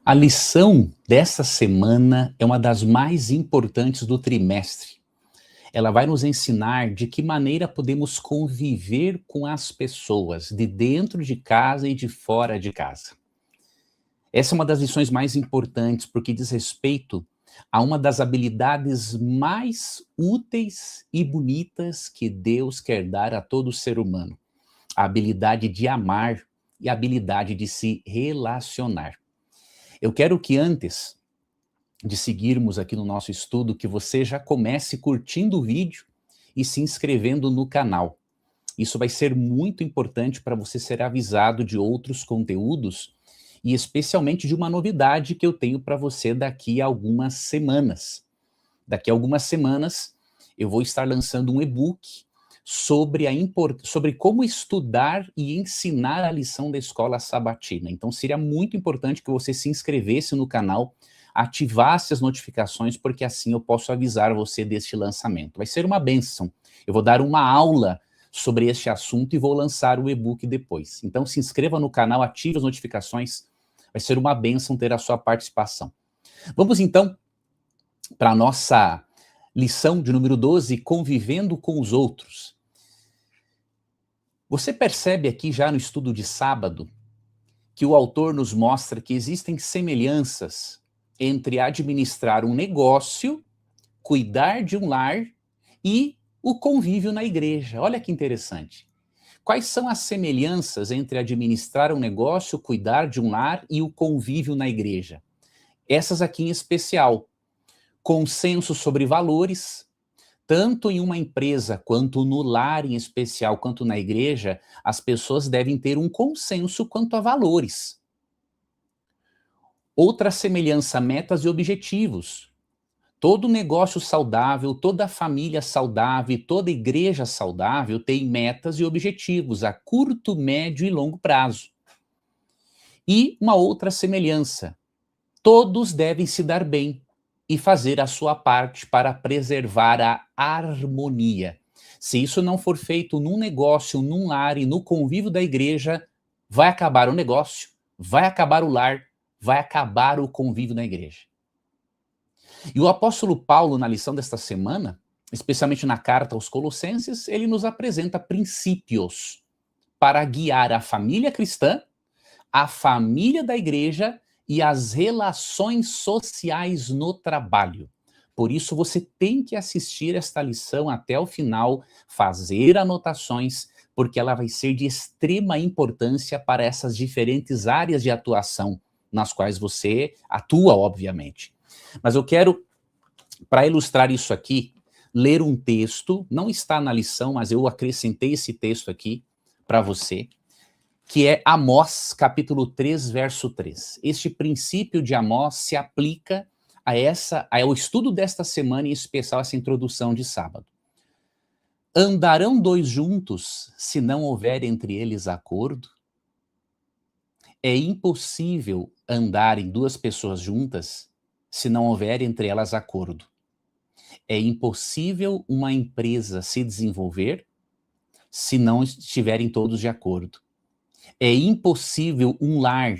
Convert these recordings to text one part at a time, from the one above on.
A lição dessa semana é uma das mais importantes do trimestre. Ela vai nos ensinar de que maneira podemos conviver com as pessoas de dentro de casa e de fora de casa. Essa é uma das lições mais importantes porque diz respeito a uma das habilidades mais úteis e bonitas que Deus quer dar a todo ser humano: a habilidade de amar e a habilidade de se relacionar. Eu quero que antes de seguirmos aqui no nosso estudo, que você já comece curtindo o vídeo e se inscrevendo no canal. Isso vai ser muito importante para você ser avisado de outros conteúdos e especialmente de uma novidade que eu tenho para você daqui a algumas semanas. Daqui a algumas semanas eu vou estar lançando um e-book sobre como estudar e ensinar a lição da escola sabatina. Então seria muito importante que você se inscrevesse no canal, ativasse as notificações, porque assim eu posso avisar você deste lançamento. Vai ser uma bênção. Eu vou dar uma aula sobre este assunto e vou lançar o e-book depois. Então se inscreva no canal, ative as notificações, vai ser uma bênção ter a sua participação. Vamos então para a nossa lição de número 12, convivendo com os outros. Você percebe aqui já no estudo de sábado que o autor nos mostra que existem semelhanças entre administrar um negócio, cuidar de um lar e o convívio na igreja. Olha que interessante. Quais são as semelhanças entre administrar um negócio, cuidar de um lar e o convívio na igreja? Essas aqui em especial: consenso sobre valores. Tanto em uma empresa, quanto no lar em especial, quanto na igreja, as pessoas devem ter um consenso quanto a valores. Outra semelhança: metas e objetivos. Todo negócio saudável, toda família saudável, toda igreja saudável tem metas e objetivos a curto, médio e longo prazo. E uma outra semelhança: todos devem se dar bem e fazer a sua parte para preservar a harmonia. Se isso não for feito num negócio, num lar e no convívio da igreja, vai acabar o negócio, vai acabar o lar, vai acabar o convívio na igreja. E o apóstolo Paulo, na lição desta semana, especialmente na carta aos Colossenses, ele nos apresenta princípios para guiar a família cristã, a família da igreja e as relações sociais no trabalho. Por isso você tem que assistir esta lição até o final, fazer anotações, porque ela vai ser de extrema importância para essas diferentes áreas de atuação nas quais você atua, obviamente. Mas eu quero, para ilustrar isso aqui, ler um texto, não está na lição, mas eu acrescentei esse texto aqui para você, que é Amós, capítulo 3, verso 3. Este princípio de Amós se aplica ao estudo desta semana, em especial essa introdução de sábado. Andarão dois juntos se não houver entre eles acordo? É impossível andarem duas pessoas juntas se não houver entre elas acordo. É impossível uma empresa se desenvolver se não estiverem todos de acordo. É impossível um lar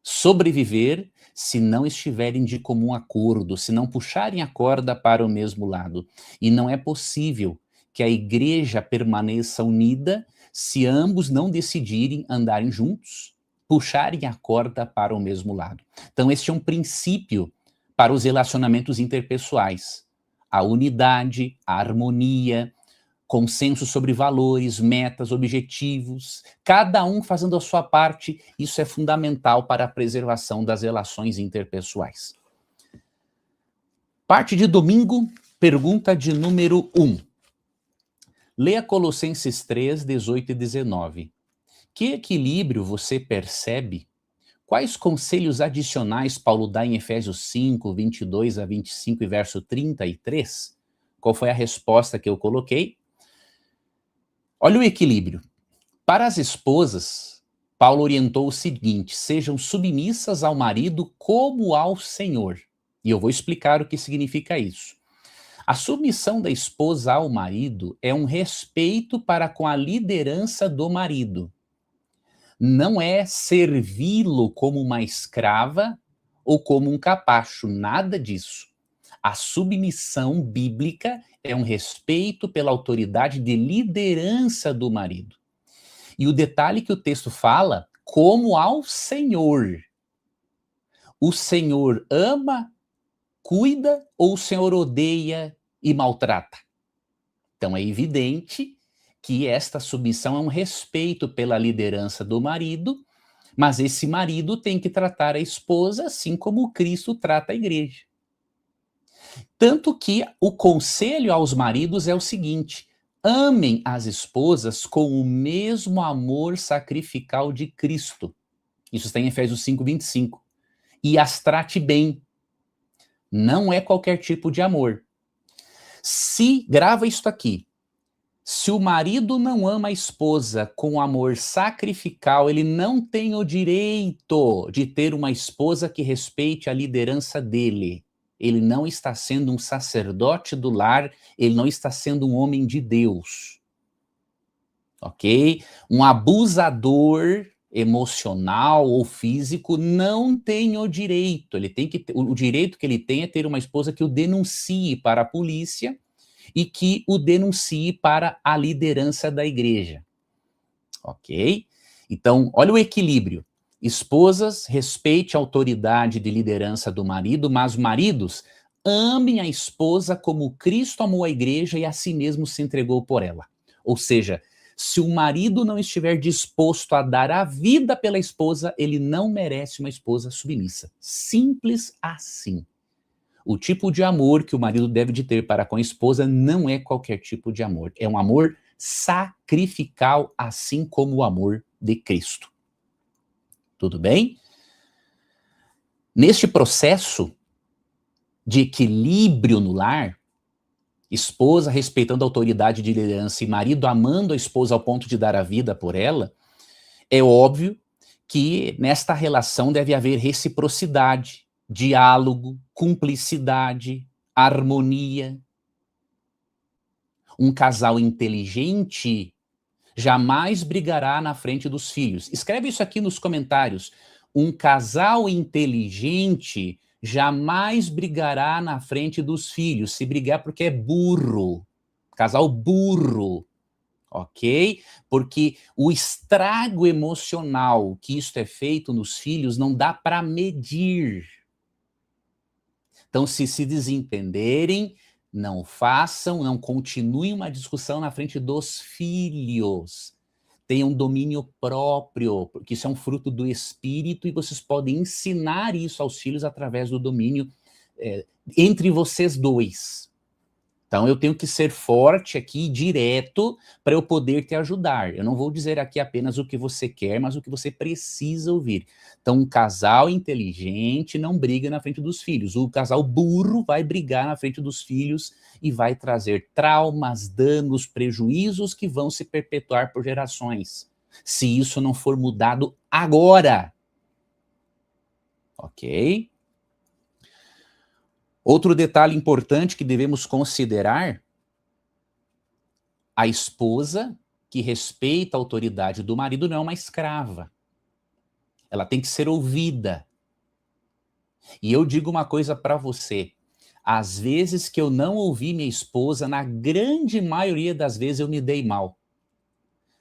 sobreviver se não estiverem de comum acordo, se não puxarem a corda para o mesmo lado. E não é possível que a igreja permaneça unida se ambos não decidirem andarem juntos, puxarem a corda para o mesmo lado. Então este é um princípio para os relacionamentos interpessoais: a unidade, a harmonia, consenso sobre valores, metas, objetivos, cada um fazendo a sua parte. Isso é fundamental para a preservação das relações interpessoais. Parte de domingo, pergunta de número 1. Leia Colossenses 3, 18 e 19. Que equilíbrio você percebe? Quais conselhos adicionais Paulo dá em Efésios 5, 22 a 25 e verso 33? Qual foi a resposta que eu coloquei? Olha o equilíbrio. Para as esposas, Paulo orientou o seguinte: sejam submissas ao marido como ao Senhor. E eu vou explicar o que significa isso. A submissão da esposa ao marido é um respeito para com a liderança do marido. Não é servi-lo como uma escrava ou como um capacho, nada disso. A submissão bíblica é um respeito pela autoridade de liderança do marido. E o detalhe que o texto fala, como ao Senhor. O Senhor ama, cuida ou o Senhor odeia e maltrata? Então é evidente que esta submissão é um respeito pela liderança do marido, mas esse marido tem que tratar a esposa assim como Cristo trata a igreja. Tanto que o conselho aos maridos é o seguinte: amem as esposas com o mesmo amor sacrificial de Cristo. Isso está em Efésios 5:25. E as trate bem. Não é qualquer tipo de amor. Grava isso aqui. Se o marido não ama a esposa com amor sacrificial, ele não tem o direito de ter uma esposa que respeite a liderança dele. Ele não está sendo um sacerdote do lar, ele não está sendo um homem de Deus. Ok? Um abusador emocional ou físico não tem o direito. O direito que ele tem é ter uma esposa que o denuncie para a polícia e que o denuncie para a liderança da igreja. Ok? Então, olha o equilíbrio. Esposas, respeite a autoridade de liderança do marido, mas maridos, amem a esposa como Cristo amou a igreja e a si mesmo se entregou por ela. Ou seja, se o marido não estiver disposto a dar a vida pela esposa, ele não merece uma esposa submissa. Simples assim. O tipo de amor que o marido deve de ter para com a esposa não é qualquer tipo de amor. É um amor sacrificial, assim como o amor de Cristo. Tudo bem? Neste processo de equilíbrio no lar, esposa respeitando a autoridade de liderança e marido amando a esposa ao ponto de dar a vida por ela, é óbvio que nesta relação deve haver reciprocidade, diálogo, cumplicidade, harmonia. Um casal inteligente jamais brigará na frente dos filhos. Escreve isso aqui nos comentários. Um casal inteligente jamais brigará na frente dos filhos. Se brigar porque é burro. Casal burro. Ok? Porque o estrago emocional que isto é feito nos filhos não dá para medir. Então, se desentenderem, não façam, não continuem uma discussão na frente dos filhos. Tenham domínio próprio, porque isso é um fruto do espírito e vocês podem ensinar isso aos filhos através do domínio entre vocês dois. Então, eu tenho que ser forte aqui, direto, para eu poder te ajudar. Eu não vou dizer aqui apenas o que você quer, mas o que você precisa ouvir. Então, um casal inteligente não briga na frente dos filhos. O casal burro vai brigar na frente dos filhos e vai trazer traumas, danos, prejuízos que vão se perpetuar por gerações. Se isso não for mudado agora. Ok? Outro detalhe importante que devemos considerar: a esposa que respeita a autoridade do marido não é uma escrava. Ela tem que ser ouvida. E eu digo uma coisa para você: às vezes que eu não ouvi minha esposa, na grande maioria das vezes eu me dei mal.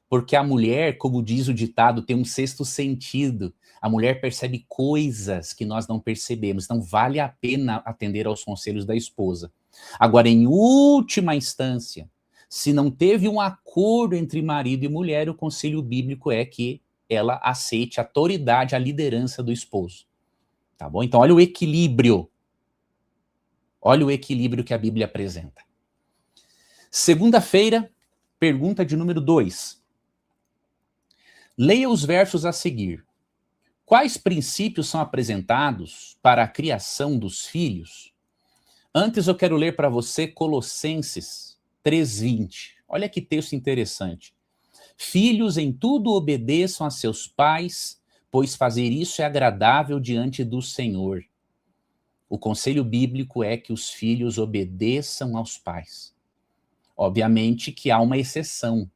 Porque a mulher, como diz o ditado, tem um sexto sentido. A mulher percebe coisas que nós não percebemos. Então, vale a pena atender aos conselhos da esposa. Agora, em última instância, se não teve um acordo entre marido e mulher, o conselho bíblico é que ela aceite a autoridade, a liderança do esposo. Tá bom? Então, olha o equilíbrio. Olha o equilíbrio que a Bíblia apresenta. Segunda-feira, pergunta de número 2. Leia os versos a seguir. Quais princípios são apresentados para a criação dos filhos? Antes eu quero ler para você Colossenses 3:20. Olha que texto interessante. Filhos, em tudo obedeçam a seus pais, pois fazer isso é agradável diante do Senhor. O conselho bíblico é que os filhos obedeçam aos pais. Obviamente que há uma exceção.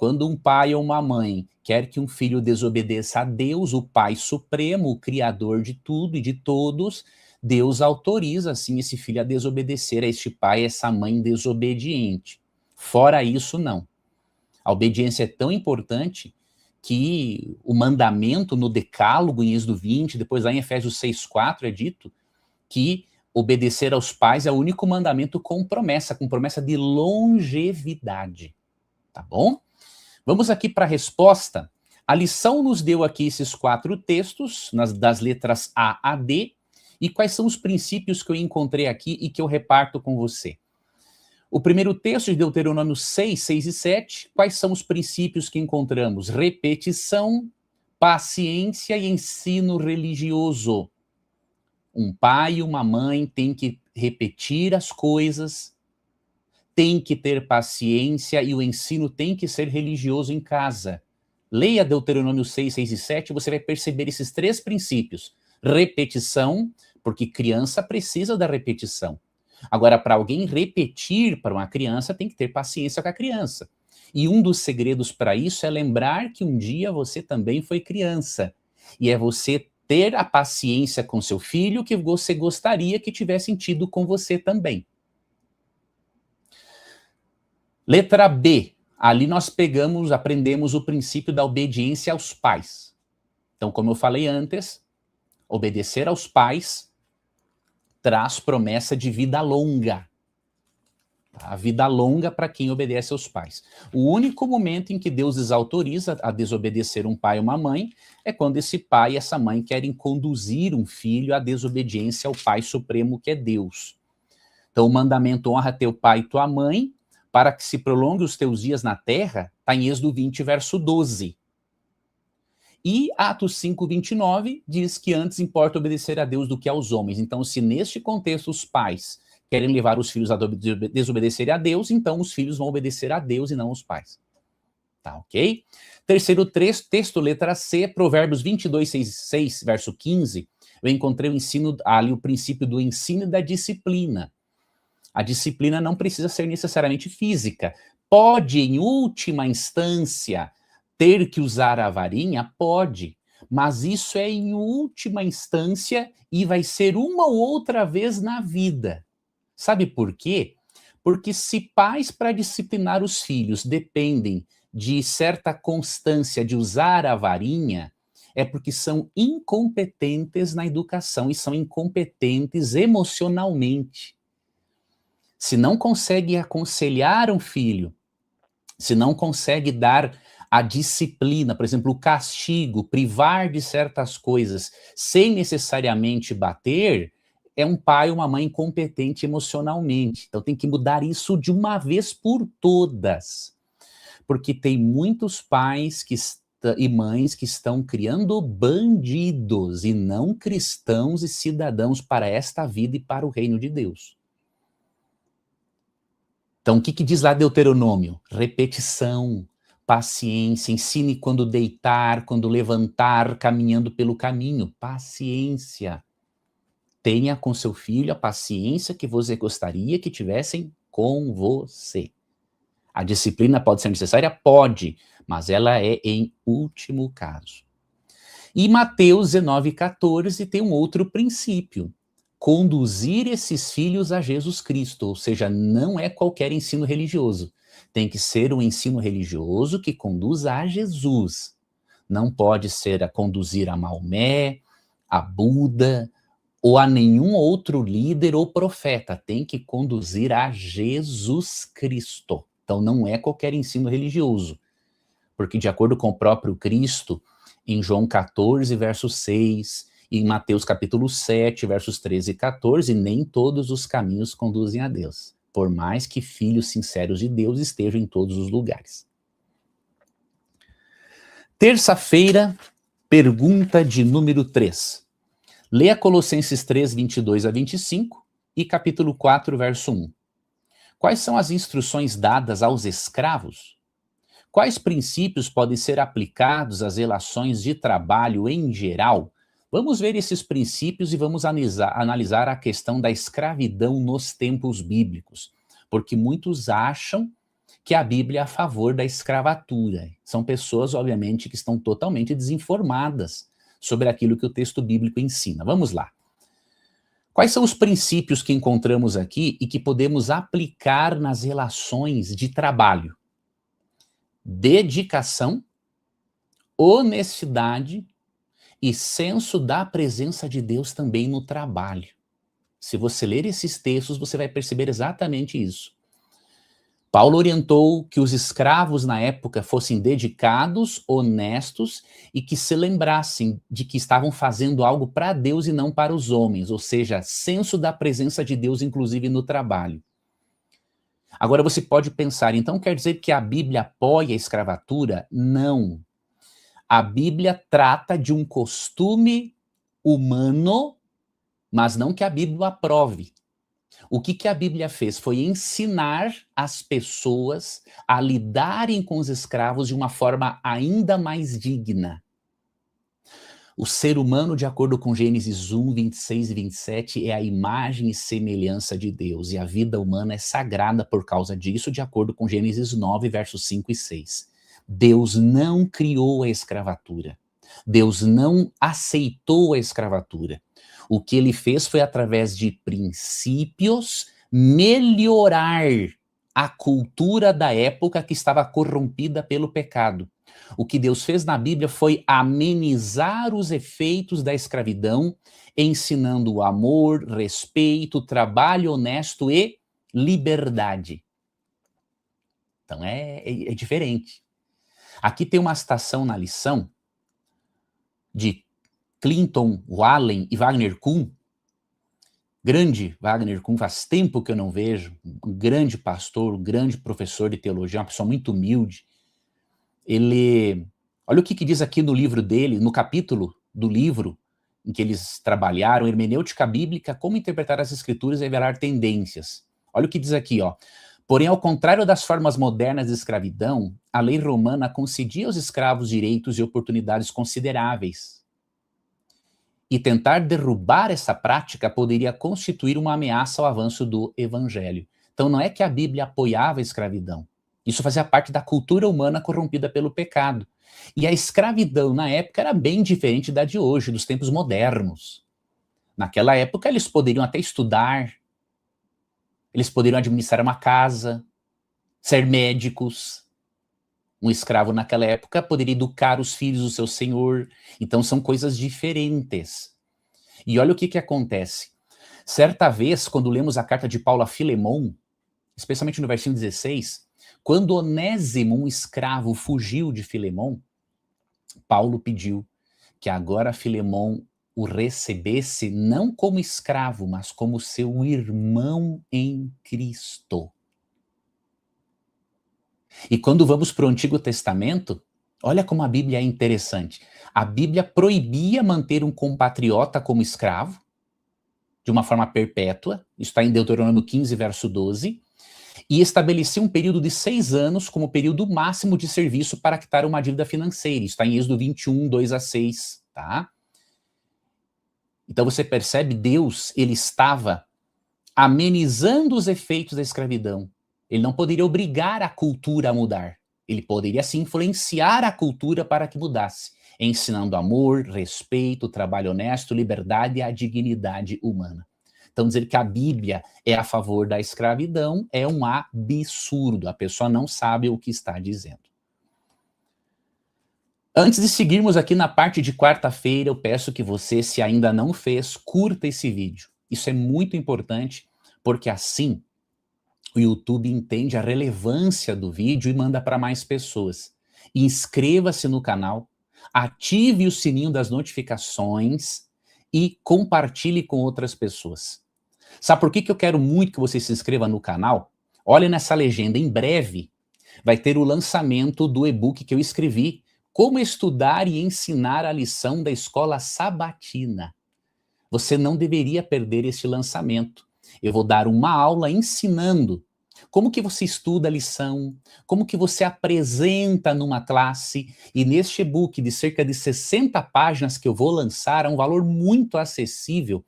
quando um pai ou uma mãe quer que um filho desobedeça a Deus, o Pai Supremo, o Criador de tudo e de todos, Deus autoriza, assim, esse filho a desobedecer a este pai, essa mãe desobediente. Fora isso, não. A obediência é tão importante que o mandamento no Decálogo, em Êxodo 20, depois lá em Efésios 6:4 é dito que obedecer aos pais é o único mandamento com promessa de longevidade. Tá bom? Vamos aqui para a resposta. A lição nos deu aqui esses 4 textos, das letras A a D, e quais são os princípios que eu encontrei aqui e que eu reparto com você. O primeiro texto de Deuteronômio 6, 6 e 7, quais são os princípios que encontramos? Repetição, paciência e ensino religioso. Um pai e uma mãe têm que repetir as coisas, tem que ter paciência e o ensino tem que ser religioso em casa. Leia Deuteronômio 6, 6 e 7, você vai perceber esses 3 princípios. Repetição, porque criança precisa da repetição. Agora, para alguém repetir para uma criança, tem que ter paciência com a criança. E um dos segredos para isso é lembrar que um dia você também foi criança. E é você ter a paciência com seu filho que você gostaria que tivesse tido com você também. Letra B. Ali nós aprendemos o princípio da obediência aos pais. Então, como eu falei antes, obedecer aos pais traz promessa de vida longa. A vida longa para quem obedece aos pais. O único momento em que Deus desautoriza a desobedecer um pai ou uma mãe é quando esse pai e essa mãe querem conduzir um filho à desobediência ao Pai Supremo, que é Deus. Então, o mandamento honra teu pai e tua mãe, para que se prolongue os teus dias na terra, está em Êxodo 20, verso 12. E Atos 5, 29 diz que antes importa obedecer a Deus do que aos homens. Então, se neste contexto os pais querem levar os filhos a desobedecerem a Deus, então os filhos vão obedecer a Deus e não os pais. Tá, ok? Terceiro texto, letra C, Provérbios 22, 6, verso 15, eu encontrei o princípio do ensino e da disciplina. A disciplina não precisa ser necessariamente física. Pode, em última instância, ter que usar a varinha? Pode. Mas isso é em última instância e vai ser uma ou outra vez na vida. Sabe por quê? Porque se pais para disciplinar os filhos dependem de certa constância de usar a varinha, é porque são incompetentes na educação e são incompetentes emocionalmente. Se não consegue aconselhar um filho, se não consegue dar a disciplina, por exemplo, o castigo, privar de certas coisas, sem necessariamente bater, é um pai ou uma mãe incompetente emocionalmente. Então tem que mudar isso de uma vez por todas. Porque tem muitos pais e mães que estão criando bandidos e não cristãos e cidadãos para esta vida e para o reino de Deus. Então, o que diz lá Deuteronômio? Repetição, paciência, ensine quando deitar, quando levantar, caminhando pelo caminho. Paciência. Tenha com seu filho a paciência que você gostaria que tivessem com você. A disciplina pode ser necessária? Pode, mas ela é em último caso. E Mateus 19,14 tem um outro princípio. Conduzir esses filhos a Jesus Cristo, ou seja, não é qualquer ensino religioso. Tem que ser um ensino religioso que conduza a Jesus. Não pode ser a conduzir a Maomé, a Buda, ou a nenhum outro líder ou profeta. Tem que conduzir a Jesus Cristo. Então não é qualquer ensino religioso. Porque de acordo com o próprio Cristo, em João 14, verso 6, e em Mateus capítulo 7, versos 13 e 14, nem todos os caminhos conduzem a Deus, por mais que filhos sinceros de Deus estejam em todos os lugares. Terça-feira, pergunta de número 3. Leia Colossenses 3, 22 a 25 e capítulo 4, verso 1. Quais são as instruções dadas aos escravos? Quais princípios podem ser aplicados às relações de trabalho em geral? Vamos ver esses princípios e vamos analisar a questão da escravidão nos tempos bíblicos, porque muitos acham que a Bíblia é a favor da escravatura. São pessoas, obviamente, que estão totalmente desinformadas sobre aquilo que o texto bíblico ensina. Vamos lá. Quais são os princípios que encontramos aqui e que podemos aplicar nas relações de trabalho? Dedicação, honestidade e senso da presença de Deus também no trabalho. Se você ler esses textos, você vai perceber exatamente isso. Paulo orientou que os escravos na época fossem dedicados, honestos e que se lembrassem de que estavam fazendo algo para Deus e não para os homens, ou seja, senso da presença de Deus, inclusive no trabalho. Agora você pode pensar, então quer dizer que a Bíblia apoia a escravatura? Não. A Bíblia trata de um costume humano, mas não que a Bíblia o aprove. O que a Bíblia fez foi ensinar as pessoas a lidarem com os escravos de uma forma ainda mais digna. O ser humano, de acordo com Gênesis 1, 26 e 27, é a imagem e semelhança de Deus, e a vida humana é sagrada por causa disso, de acordo com Gênesis 9, versos 5 e 6. Deus não criou a escravatura. Deus não aceitou a escravatura. O que ele fez foi, através de princípios, melhorar a cultura da época que estava corrompida pelo pecado. O que Deus fez na Bíblia foi amenizar os efeitos da escravidão, ensinando o amor, respeito, trabalho honesto e liberdade. Então é diferente. Aqui tem uma citação na lição de Clinton Wallen e Wagner Kuhn. Grande Wagner Kuhn, faz tempo que eu não vejo, um grande pastor, um grande professor de teologia, uma pessoa muito humilde. Olha o que diz aqui no livro dele, no capítulo do livro em que eles trabalharam, Hermenêutica Bíblica, como interpretar as escrituras e revelar tendências. Olha o que diz aqui, ó. Porém, ao contrário das formas modernas de escravidão, a lei romana concedia aos escravos direitos e oportunidades consideráveis. E tentar derrubar essa prática poderia constituir uma ameaça ao avanço do evangelho. Então não é que a Bíblia apoiava a escravidão. Isso fazia parte da cultura humana corrompida pelo pecado. E a escravidão na época era bem diferente da de hoje, dos tempos modernos. Naquela época eles poderiam até estudar, eles poderiam administrar uma casa, ser médicos. Um escravo naquela época poderia educar os filhos do seu senhor. Então são coisas diferentes. E olha o que acontece. Certa vez, quando lemos a carta de Paulo a Filemon, especialmente no versículo 16, quando Onésimo, um escravo, fugiu de Filemon, Paulo pediu que agora Filemon o recebesse não como escravo, mas como seu irmão em Cristo. E quando vamos para o Antigo Testamento, olha como a Bíblia é interessante. A Bíblia proibia manter um compatriota como escravo, de uma forma perpétua, isso está em Deuteronômio 15, verso 12, e estabelecia um período de 6 anos como período máximo de serviço para quitar uma dívida financeira, isso está em Êxodo 21, 2 a 6, tá? Então você percebe, Deus, ele estava amenizando os efeitos da escravidão. Ele não poderia obrigar a cultura a mudar. Ele poderia, sim, influenciar a cultura para que mudasse, ensinando amor, respeito, trabalho honesto, liberdade e a dignidade humana. Então, dizer que a Bíblia é a favor da escravidão é um absurdo. A pessoa não sabe o que está dizendo. Antes de seguirmos aqui na parte de quarta-feira, eu peço que você, se ainda não fez, curta esse vídeo. Isso é muito importante, porque assim o YouTube entende a relevância do vídeo e manda para mais pessoas. Inscreva-se no canal, ative o sininho das notificações e compartilhe com outras pessoas. Sabe por que eu quero muito que você se inscreva no canal? Olha nessa legenda, em breve vai ter o lançamento do e-book que eu escrevi, Como Estudar e Ensinar a Lição da Escola Sabatina. Você não deveria perder esse lançamento. Eu vou dar uma aula ensinando como que você estuda a lição, como que você apresenta numa classe, e neste e-book de cerca de 60 páginas que eu vou lançar, a um valor muito acessível,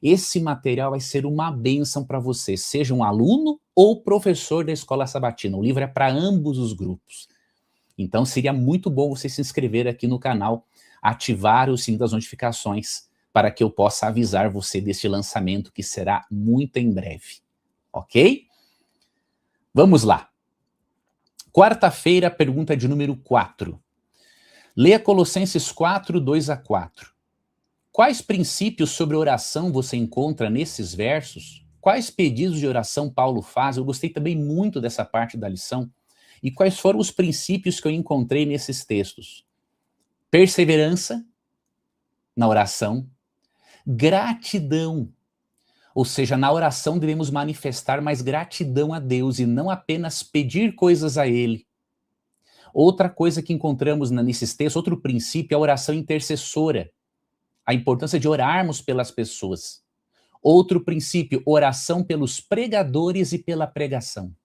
Esse material vai ser uma bênção para você, seja um aluno ou professor da Escola Sabatina. O livro é para ambos os grupos. Então seria muito bom você se inscrever aqui no canal, ativar o sininho das notificações, para que eu possa avisar você deste lançamento, que será muito em breve. Ok? Vamos lá. Quarta-feira, pergunta de número 4. Leia Colossenses 4, 2 a 4. Quais princípios sobre oração você encontra nesses versos? Quais pedidos de oração Paulo faz? Eu gostei também muito dessa parte da lição. E quais foram os princípios que eu encontrei nesses textos? Perseverança na oração, gratidão, ou seja, na oração devemos manifestar mais gratidão a Deus e não apenas pedir coisas a Ele. Outra coisa que encontramos nesses textos, outro princípio, é a oração intercessora, a importância de orarmos pelas pessoas. Outro princípio, oração pelos pregadores e pela pregação.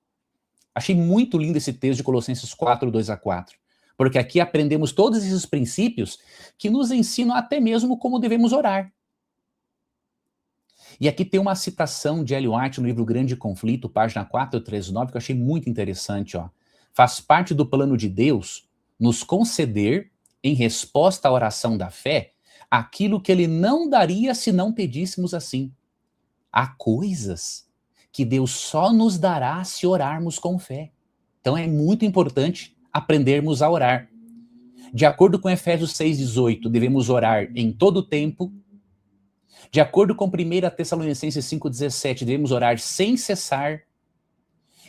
Achei muito lindo esse texto de Colossenses 4, 2 a 4, porque aqui aprendemos todos esses princípios que nos ensinam até mesmo como devemos orar. E aqui tem uma citação de Ellen White no livro Grande Conflito, página 439, que eu achei muito interessante. Ó. Faz parte do plano de Deus nos conceder, em resposta à oração da fé, aquilo que Ele não daria se não pedíssemos assim. Há coisas que Deus só nos dará se orarmos com fé. Então é muito importante aprendermos a orar. De acordo com Efésios 6,18, devemos orar em todo tempo. De acordo com 1 Tessalonicenses 5,17, devemos orar sem cessar.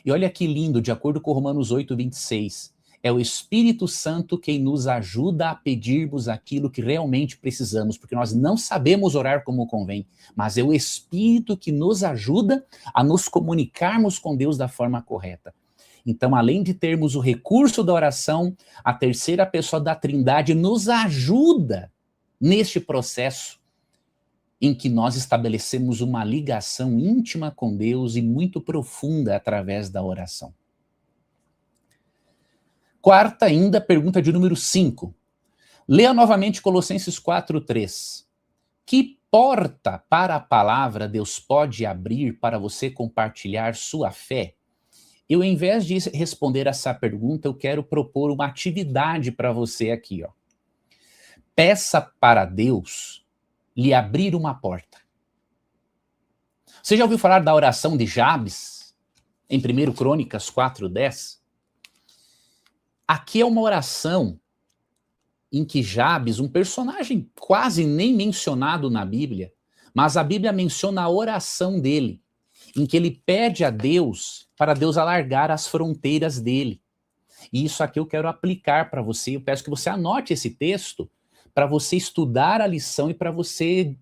E olha que lindo, de acordo com Romanos 8,26, é o Espírito Santo quem nos ajuda a pedirmos aquilo que realmente precisamos, porque nós não sabemos orar como convém, mas é o Espírito que nos ajuda a nos comunicarmos com Deus da forma correta. Então, além de termos o recurso da oração, a terceira pessoa da Trindade nos ajuda neste processo em que nós estabelecemos uma ligação íntima com Deus e muito profunda através da oração. Quarta ainda, pergunta de número 5. Leia novamente Colossenses 4:3. Que porta para a palavra Deus pode abrir para você compartilhar sua fé? Eu, ao invés de responder essa pergunta, eu quero propor uma atividade para você aqui. Ó. Peça para Deus lhe abrir uma porta. Você já ouviu falar da oração de Jabes, em 1 Crônicas 4:10? Aqui é uma oração em que Jabes, um personagem quase nem mencionado na Bíblia, mas a Bíblia menciona a oração dele, em que ele pede a Deus para Deus alargar as fronteiras dele. E isso aqui eu quero aplicar para você. Eu peço que você anote esse texto para você estudar a lição e para você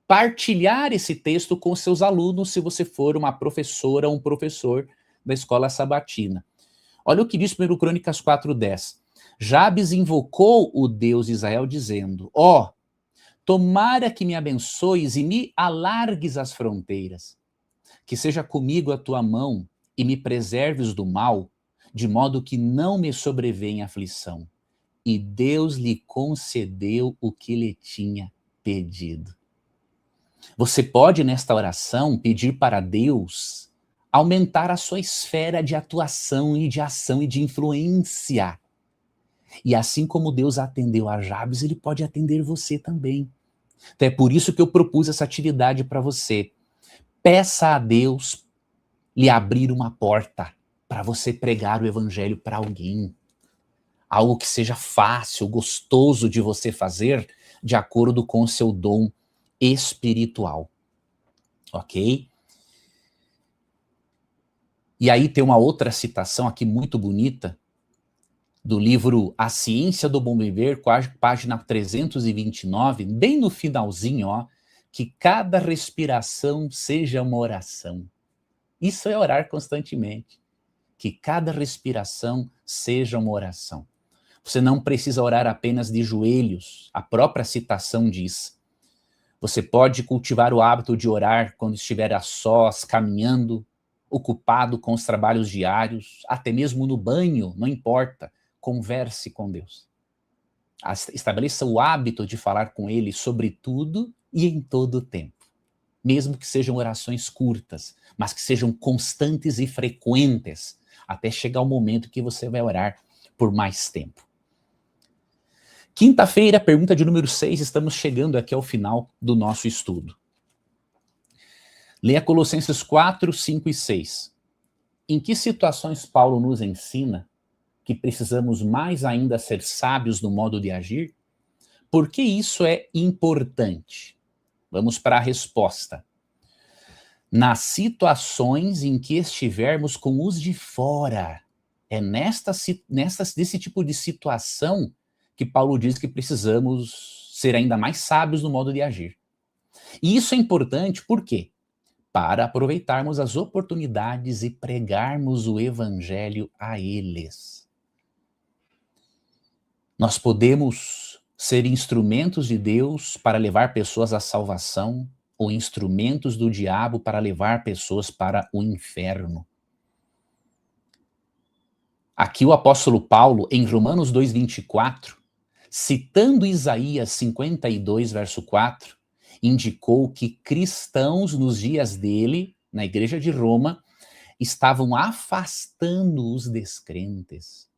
partilhar esse texto com seus alunos, se você for uma professora ou um professor da Escola Sabatina. Olha o que diz 1 Crônicas 4:10. Jabes invocou o Deus de Israel dizendo: ó, tomara que me abençoes e me alargues as fronteiras, que seja comigo a tua mão e me preserves do mal, de modo que não me sobrevenha aflição. E Deus lhe concedeu o que lhe tinha pedido. Você pode, nesta oração, pedir para Deus aumentar a sua esfera de atuação e de ação e de influência. E assim como Deus atendeu a Jabes, ele pode atender você também. Então é por isso que eu propus essa atividade para você. Peça a Deus lhe abrir uma porta para você pregar o evangelho para alguém. Algo que seja fácil, gostoso de você fazer, de acordo com o seu dom espiritual. Ok? E aí tem uma outra citação aqui muito bonita, do livro A Ciência do Bom Viver, página 329, bem no finalzinho, ó, que cada respiração seja uma oração. Isso é orar constantemente. Que cada respiração seja uma oração. Você não precisa orar apenas de joelhos, a própria citação diz. Você pode cultivar o hábito de orar quando estiver a sós, caminhando, ocupado com os trabalhos diários, até mesmo no banho, não importa. Converse com Deus. Estabeleça o hábito de falar com Ele sobre tudo e em todo o tempo. mesmo que sejam orações curtas, mas que sejam constantes e frequentes, até chegar o momento que você vai orar por mais tempo. Quinta-feira, pergunta de número 6, estamos chegando aqui ao final do nosso estudo. Leia Colossenses 4, 5 e 6. Em que situações Paulo nos ensina que precisamos mais ainda ser sábios no modo de agir? Por que isso é importante? Vamos para a resposta. Nas situações em que estivermos com os de fora, é desse tipo de situação que Paulo diz que precisamos ser ainda mais sábios no modo de agir. E isso é importante por quê? Para aproveitarmos as oportunidades e pregarmos o evangelho a eles. Nós podemos ser instrumentos de Deus para levar pessoas à salvação, ou instrumentos do diabo para levar pessoas para o inferno. Aqui o apóstolo Paulo, em Romanos 2:24, citando Isaías 52, verso 4, indicou que cristãos nos dias dele, na igreja de Roma, estavam afastando os descrentes.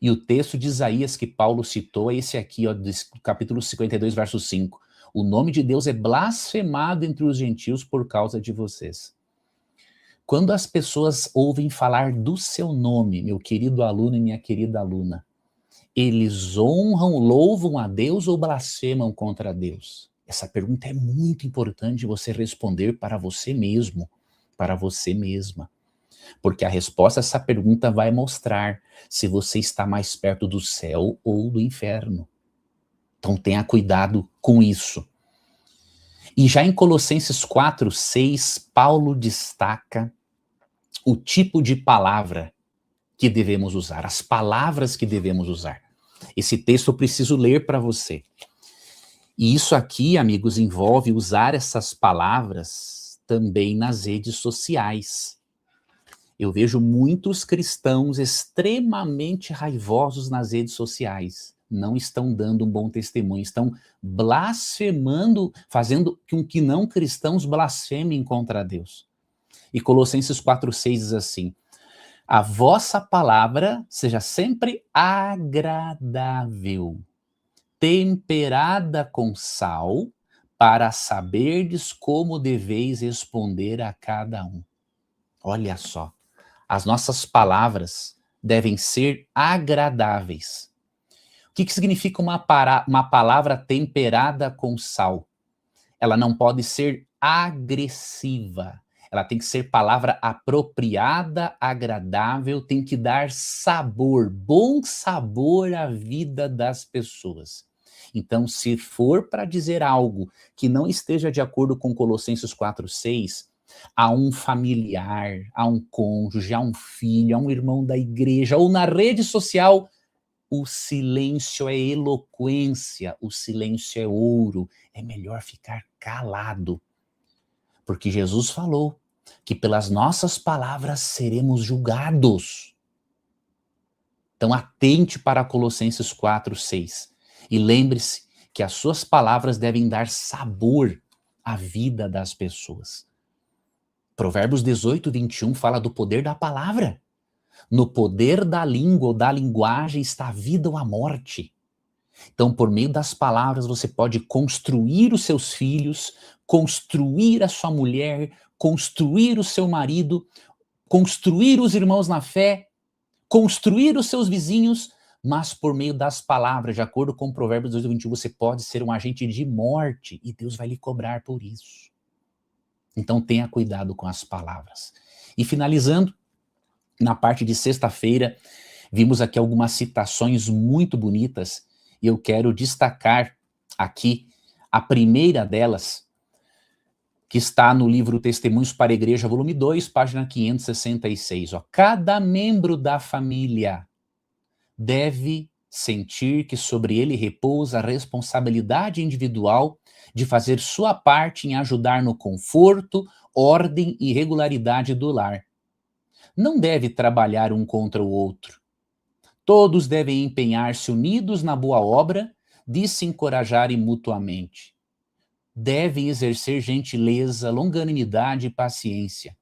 E o texto de Isaías que Paulo citou é esse aqui, ó, do capítulo 52, verso 5. O nome de Deus é blasfemado entre os gentios por causa de vocês. Quando as pessoas ouvem falar do seu nome, meu querido aluno e minha querida aluna, eles honram, louvam a Deus ou blasfemam contra Deus? Essa pergunta é muito importante você responder para você mesmo, para você mesma. Porque a resposta a essa pergunta vai mostrar se você está mais perto do céu ou do inferno. Então tenha cuidado com isso. E já em Colossenses 4, 6, Paulo destaca o tipo de palavra que devemos usar, as palavras que devemos usar. Esse texto eu preciso ler para você. E isso aqui, amigos, envolve usar essas palavras também nas redes sociais. Eu vejo muitos cristãos extremamente raivosos nas redes sociais. Não estão dando um bom testemunho, estão blasfemando, fazendo com que não cristãos blasfemem contra Deus. E Colossenses 4,6 diz assim: a vossa palavra seja sempre agradável, temperada com sal, para saberdes como deveis responder a cada um. Olha só, as nossas palavras devem ser agradáveis. O que significa uma palavra temperada com sal? Ela não pode ser agressiva. Ela tem que ser palavra apropriada, agradável, tem que dar sabor, bom sabor à vida das pessoas. Então, se for para dizer algo que não esteja de acordo com Colossenses 4,6, a um familiar, a um cônjuge, a um filho, a um irmão da igreja, ou na rede social, o silêncio é eloquência, o silêncio é ouro, é melhor ficar calado. Porque Jesus falou que pelas nossas palavras seremos julgados. Então atente para Colossenses 4,6 e lembre-se que as suas palavras devem dar sabor à vida das pessoas. Provérbios 18:21 fala do poder da palavra. No poder da língua ou da linguagem está a vida ou a morte. Então, por meio das palavras, você pode construir os seus filhos, construir a sua mulher, construir o seu marido, construir os irmãos na fé, construir os seus vizinhos, mas por meio das palavras, de acordo com Provérbios 18:21, você pode ser um agente de morte e Deus vai lhe cobrar por isso. Então tenha cuidado com as palavras. E finalizando, na parte de sexta-feira, vimos aqui algumas citações muito bonitas e eu quero destacar aqui a primeira delas, que está no livro Testemunhos para a Igreja, volume 2, página 566. Ó. Cada membro da família deve sentir que sobre ele repousa a responsabilidade individual de fazer sua parte em ajudar no conforto, ordem e regularidade do lar. Não deve trabalhar um contra o outro. Todos devem empenhar-se unidos na boa obra de se encorajarem mutuamente. devem exercer gentileza, longanimidade e paciência.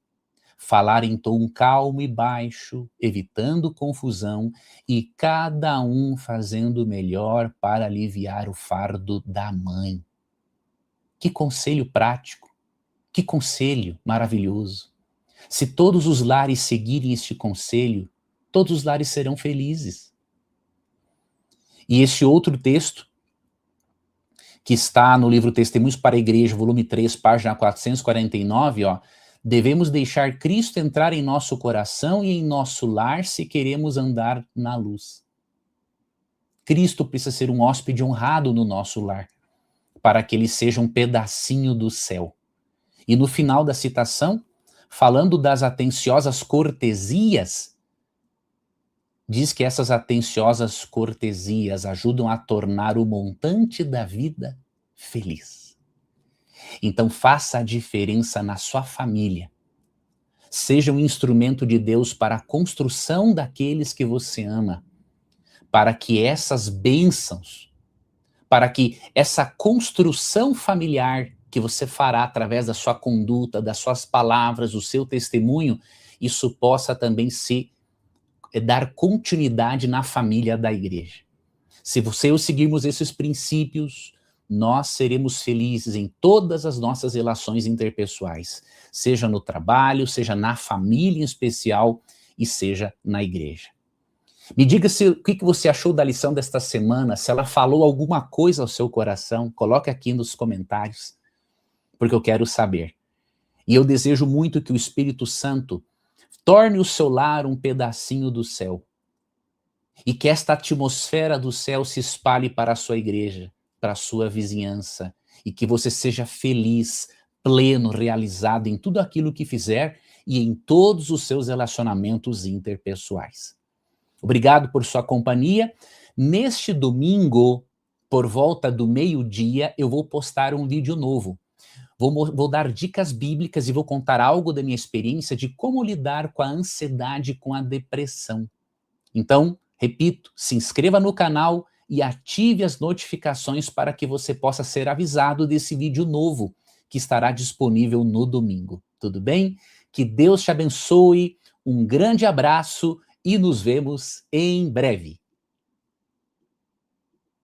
Falar em tom calmo e baixo, evitando confusão, e cada um fazendo o melhor para aliviar o fardo da mãe. Que conselho prático, que conselho maravilhoso. Se todos os lares seguirem este conselho, todos os lares serão felizes. E este outro texto, que está no livro Testemunhos para a Igreja, volume 3, página 449, ó, devemos deixar Cristo entrar em nosso coração e em nosso lar se queremos andar na luz. Cristo precisa ser um hóspede honrado no nosso lar, para que ele seja um pedacinho do céu. E no final da citação, falando das atenciosas cortesias, diz que essas atenciosas cortesias ajudam a tornar o montante da vida feliz. Então faça a diferença na sua família. Seja um instrumento de Deus para a construção daqueles que você ama, para que essas bênçãos, para que essa construção familiar que você fará através da sua conduta, das suas palavras, do seu testemunho, isso possa também dar continuidade na família da igreja. Se você e eu seguirmos esses princípios, nós seremos felizes em todas as nossas relações interpessoais, seja no trabalho, seja na família em especial e seja na igreja. Me diga o que você achou da lição desta semana, se ela falou alguma coisa ao seu coração, coloque aqui nos comentários, porque eu quero saber. E eu desejo muito que o Espírito Santo torne o seu lar um pedacinho do céu. E que esta atmosfera do céu se espalhe para a sua igreja, para a sua vizinhança. E que você seja feliz, pleno, realizado em tudo aquilo que fizer e em todos os seus relacionamentos interpessoais. Obrigado por sua companhia. Neste domingo, por volta do meio-dia, eu vou postar um vídeo novo. Vou dar dicas bíblicas e vou contar algo da minha experiência de como lidar com a ansiedade, com a depressão. Então, repito, se inscreva no canal e ative as notificações para que você possa ser avisado desse vídeo novo que estará disponível no domingo. Tudo bem? Que Deus te abençoe, um grande abraço e nos vemos em breve.